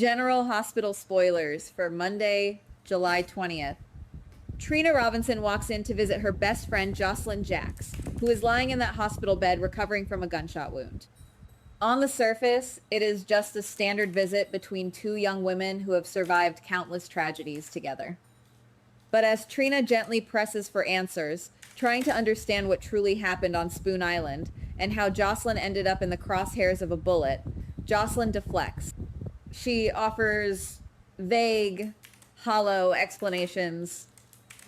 General Hospital spoilers for Monday, July 20th. Trina Robinson walks in to visit her best friend, Jocelyn Jacks, who is lying in that hospital bed recovering from a gunshot wound. On the surface, it is just a standard visit between two young women who have survived countless tragedies together. But as Trina gently presses for answers, trying to understand what truly happened on Spoon Island and how Jocelyn ended up in the crosshairs of a bullet, Jocelyn deflects. She offers vague, hollow explanations.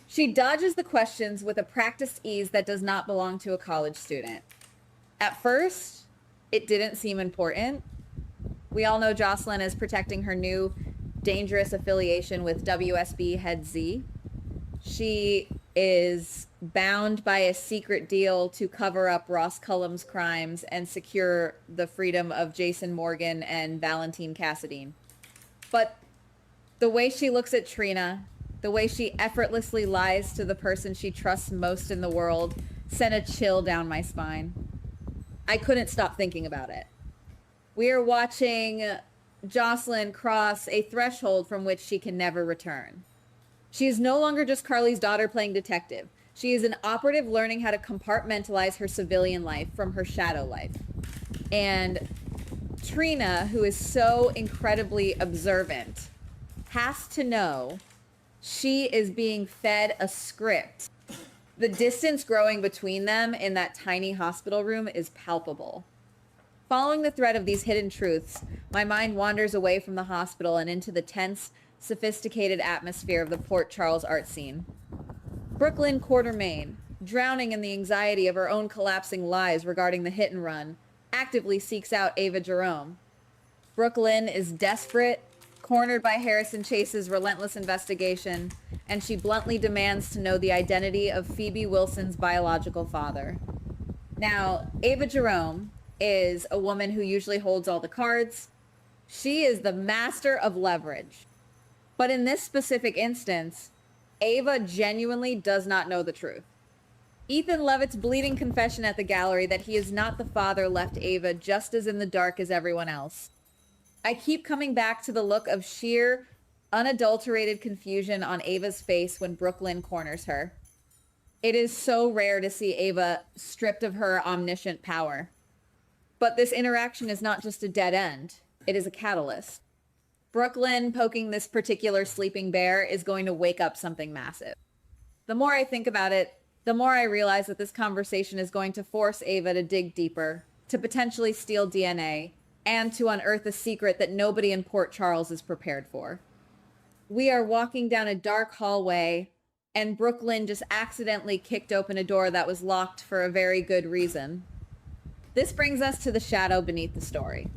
She dodges the questions with a practiced ease that does not belong to a college student. At first, it didn't seem important. We all know Jocelyn is protecting her new dangerous affiliation with WSB head Z. She is bound by a secret deal to cover up Ross Cullum's crimes and secure the freedom of Jason Morgan and Valentine Cassadine. But the way she looks at Trina, the way she effortlessly lies to the person she trusts most in the world, sent a chill down my spine. I couldn't stop thinking about it. We are watching Jocelyn cross a threshold from which she can never return. She is no longer just Carly's daughter playing detective. She is an operative learning how to compartmentalize her civilian life from her shadow life. And Trina, who is so incredibly observant, has to know she is being fed a script. The distance growing between them in that tiny hospital room is palpable. Following the thread of these hidden truths, my mind wanders away from the hospital and into the tense, sophisticated atmosphere of the Port Charles art scene. Brooklyn Quarter Main, drowning in the anxiety of her own collapsing lies regarding the hit and run, actively seeks out Ava Jerome. Brooklyn is desperate, cornered by Harrison Chase's relentless investigation, and she bluntly demands to know the identity of Phoebe Wilson's biological father. Now, Ava Jerome is a woman who usually holds all the cards. She is the master of leverage. But in this specific instance, Ava genuinely does not know the truth. Ethan Levitt's bleeding confession at the gallery that he is not the father left Ava just as in the dark as everyone else. I keep coming back to the look of sheer, unadulterated confusion on Ava's face when Brooklyn corners her. It is so rare to see Ava stripped of her omniscient power. But this interaction is not just a dead end. It is a catalyst. Brooklyn poking this particular sleeping bear is going to wake up something massive. The more I think about it, the more I realize that this conversation is going to force Ava to dig deeper, to potentially steal DNA, and to unearth a secret that nobody in Port Charles is prepared for. We are walking down a dark hallway, and Brooklyn just accidentally kicked open a door that was locked for a very good reason. This brings us to the shadow beneath the story.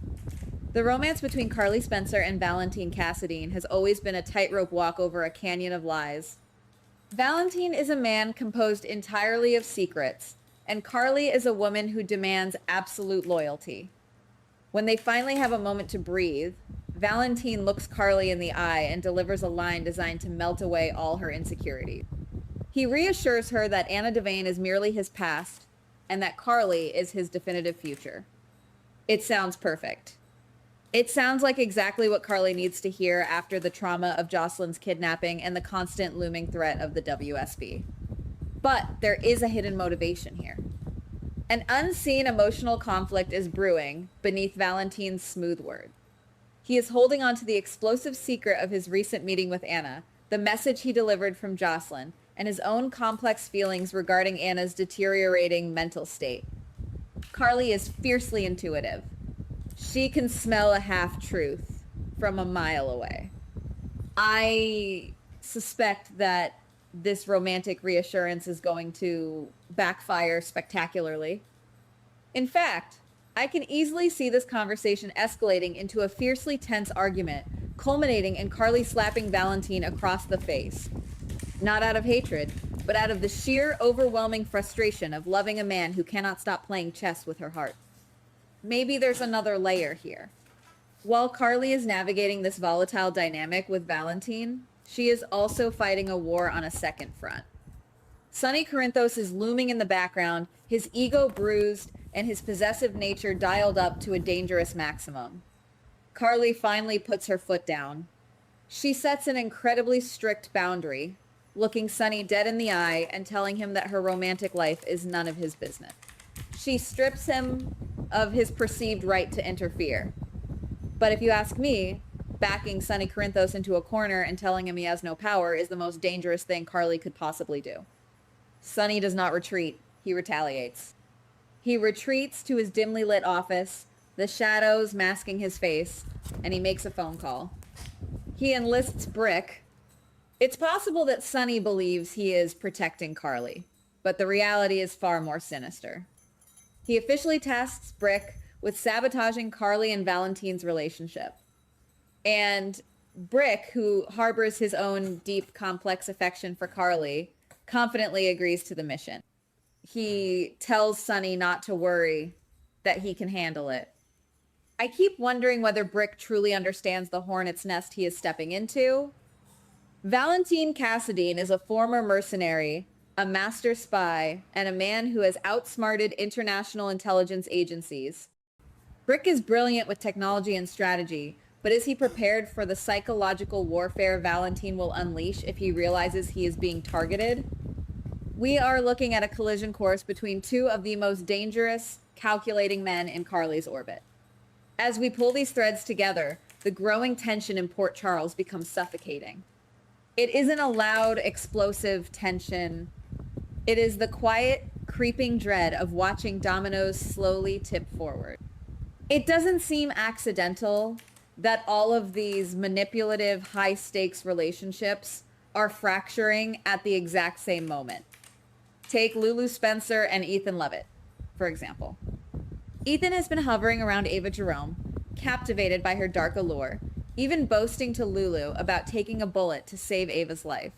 The romance between Carly Spencer and Valentine Cassadine has always been a tightrope walk over a canyon of lies. Valentine is a man composed entirely of secrets, and Carly is a woman who demands absolute loyalty. When they finally have a moment to breathe, Valentine looks Carly in the eye and delivers a line designed to melt away all her insecurities. He reassures her that Anna Devane is merely his past and that Carly is his definitive future. It sounds perfect. It sounds like exactly what Carly needs to hear after the trauma of Jocelyn's kidnapping and the constant looming threat of the WSB. But there is a hidden motivation here. An unseen emotional conflict is brewing beneath Valentine's smooth words. He is holding on to the explosive secret of his recent meeting with Anna, the message he delivered from Jocelyn, and his own complex feelings regarding Anna's deteriorating mental state. Carly is fiercely intuitive. She can smell a half-truth from a mile away. I suspect that this romantic reassurance is going to backfire spectacularly. In fact, I can easily see this conversation escalating into a fiercely tense argument, culminating in Carly slapping Valentine across the face. Not out of hatred, but out of the sheer, overwhelming frustration of loving a man who cannot stop playing chess with her heart. Maybe there's another layer here. While Carly is navigating this volatile dynamic with Valentine, she is also fighting a war on a second front. Sonny Corinthos is looming in the background, his ego bruised and his possessive nature dialed up to a dangerous maximum. Carly finally puts her foot down. She sets an incredibly strict boundary, looking Sonny dead in the eye and telling him that her romantic life is none of his business. She strips him of his perceived right to interfere. But if you ask me, backing Sonny Corinthos into a corner and telling him he has no power is the most dangerous thing Carly could possibly do. Sonny does not retreat. He retaliates. He retreats to his dimly lit office, the shadows masking his face, and he makes a phone call. He enlists Brick. It's possible that Sonny believes he is protecting Carly, but the reality is far more sinister. He officially tasks Brick with sabotaging Carly and Valentine's relationship. And Brick, who harbors his own deep, complex affection for Carly, confidently agrees to the mission. He tells Sonny not to worry, that he can handle it. I keep wondering whether Brick truly understands the hornet's nest he is stepping into. Valentine Cassadine is a former mercenary, a master spy, and a man who has outsmarted international intelligence agencies. Brick is brilliant with technology and strategy, but is he prepared for the psychological warfare Valentine will unleash if he realizes he is being targeted? We are looking at a collision course between two of the most dangerous, calculating men in Carly's orbit. As we pull these threads together, the growing tension in Port Charles becomes suffocating. It isn't a loud, explosive tension. It is the quiet, creeping dread of watching dominoes slowly tip forward. It doesn't seem accidental that all of these manipulative, high-stakes relationships are fracturing at the exact same moment. Take Lulu Spencer and Ethan Levitt, for example. Ethan has been hovering around Ava Jerome, captivated by her dark allure, even boasting to Lulu about taking a bullet to save Ava's life.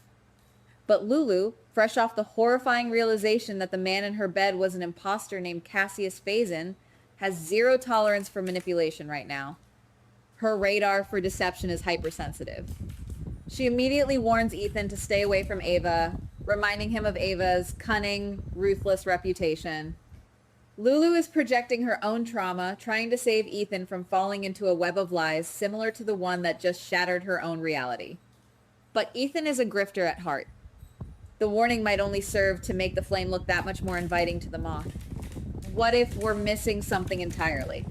But Lulu, fresh off the horrifying realization that the man in her bed was an imposter named Cassius Phazon, has zero tolerance for manipulation right now. Her radar for deception is hypersensitive. She immediately warns Ethan to stay away from Ava, reminding him of Ava's cunning, ruthless reputation. Lulu is projecting her own trauma, trying to save Ethan from falling into a web of lies similar to the one that just shattered her own reality. But Ethan is a grifter at heart. The warning might only serve to make the flame look that much more inviting to the moth. What if we're missing something entirely?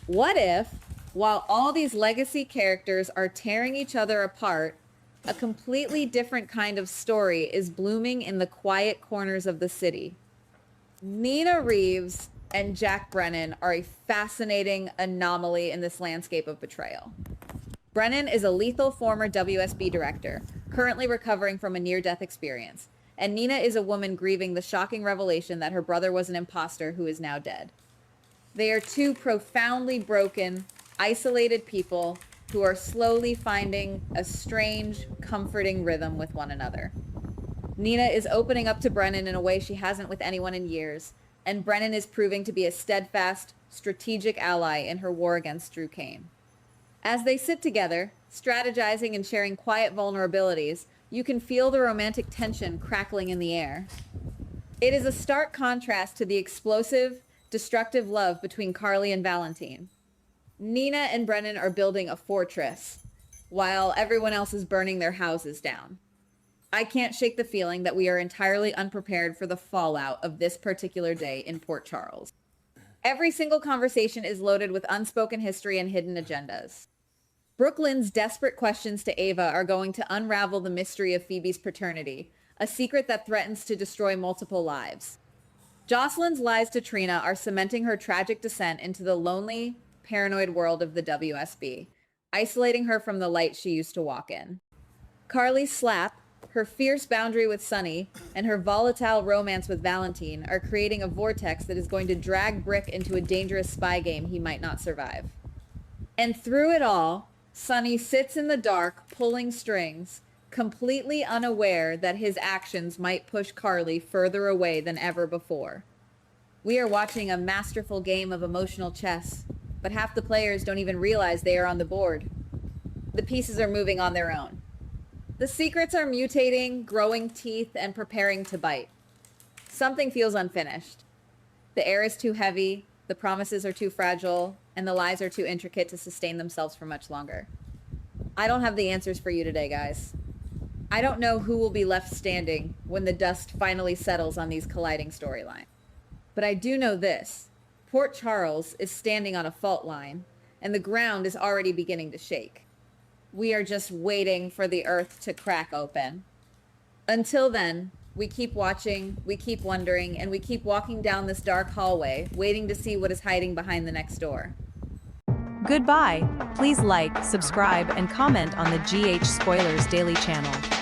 What if, while all these legacy characters are tearing each other apart, a completely different kind of story is blooming in the quiet corners of the city? Nina Reeves and Jack Brennan are a fascinating anomaly in this landscape of betrayal. Brennan is a lethal former WSB director, currently recovering from a near-death experience, and Nina is a woman grieving the shocking revelation that her brother was an imposter who is now dead. They are two profoundly broken, isolated people who are slowly finding a strange, comforting rhythm with one another. Nina is opening up to Brennan in a way she hasn't with anyone in years, and Brennan is proving to be a steadfast, strategic ally in her war against Drew Kane. As they sit together, strategizing and sharing quiet vulnerabilities, you can feel the romantic tension crackling in the air. It is a stark contrast to the explosive, destructive love between Carly and Valentine. Nina and Brennan are building a fortress, while everyone else is burning their houses down. I can't shake the feeling that we are entirely unprepared for the fallout of this particular day in Port Charles. Every single conversation is loaded with unspoken history and hidden agendas. Brooklyn's desperate questions to Ava are going to unravel the mystery of Phoebe's paternity, a secret that threatens to destroy multiple lives. Jocelyn's lies to Trina are cementing her tragic descent into the lonely, paranoid world of the WSB, isolating her from the light she used to walk in. Carly's slap, her fierce boundary with Sonny, and her volatile romance with Valentine are creating a vortex that is going to drag Brick into a dangerous spy game he might not survive. And through it all, Sonny sits in the dark, pulling strings, completely unaware that his actions might push Carly further away than ever before. We are watching a masterful game of emotional chess, but half the players don't even realize they are on the board. The pieces are moving on their own. The secrets are mutating, growing teeth, and preparing to bite. Something feels unfinished. The air is too heavy, The promises are too fragile, and the lies are too intricate to sustain themselves for much longer. I don't have the answers for you today, guys. I don't know who will be left standing when the dust finally settles on these colliding storylines. But I do know this. Port Charles is standing on a fault line, and the ground is already beginning to shake. We are just waiting for the earth to crack open. Until then, we keep watching, we keep wondering, and we keep walking down this dark hallway, waiting to see what is hiding behind the next door. Goodbye. Please like, subscribe, and comment on the GH Spoilers Daily channel.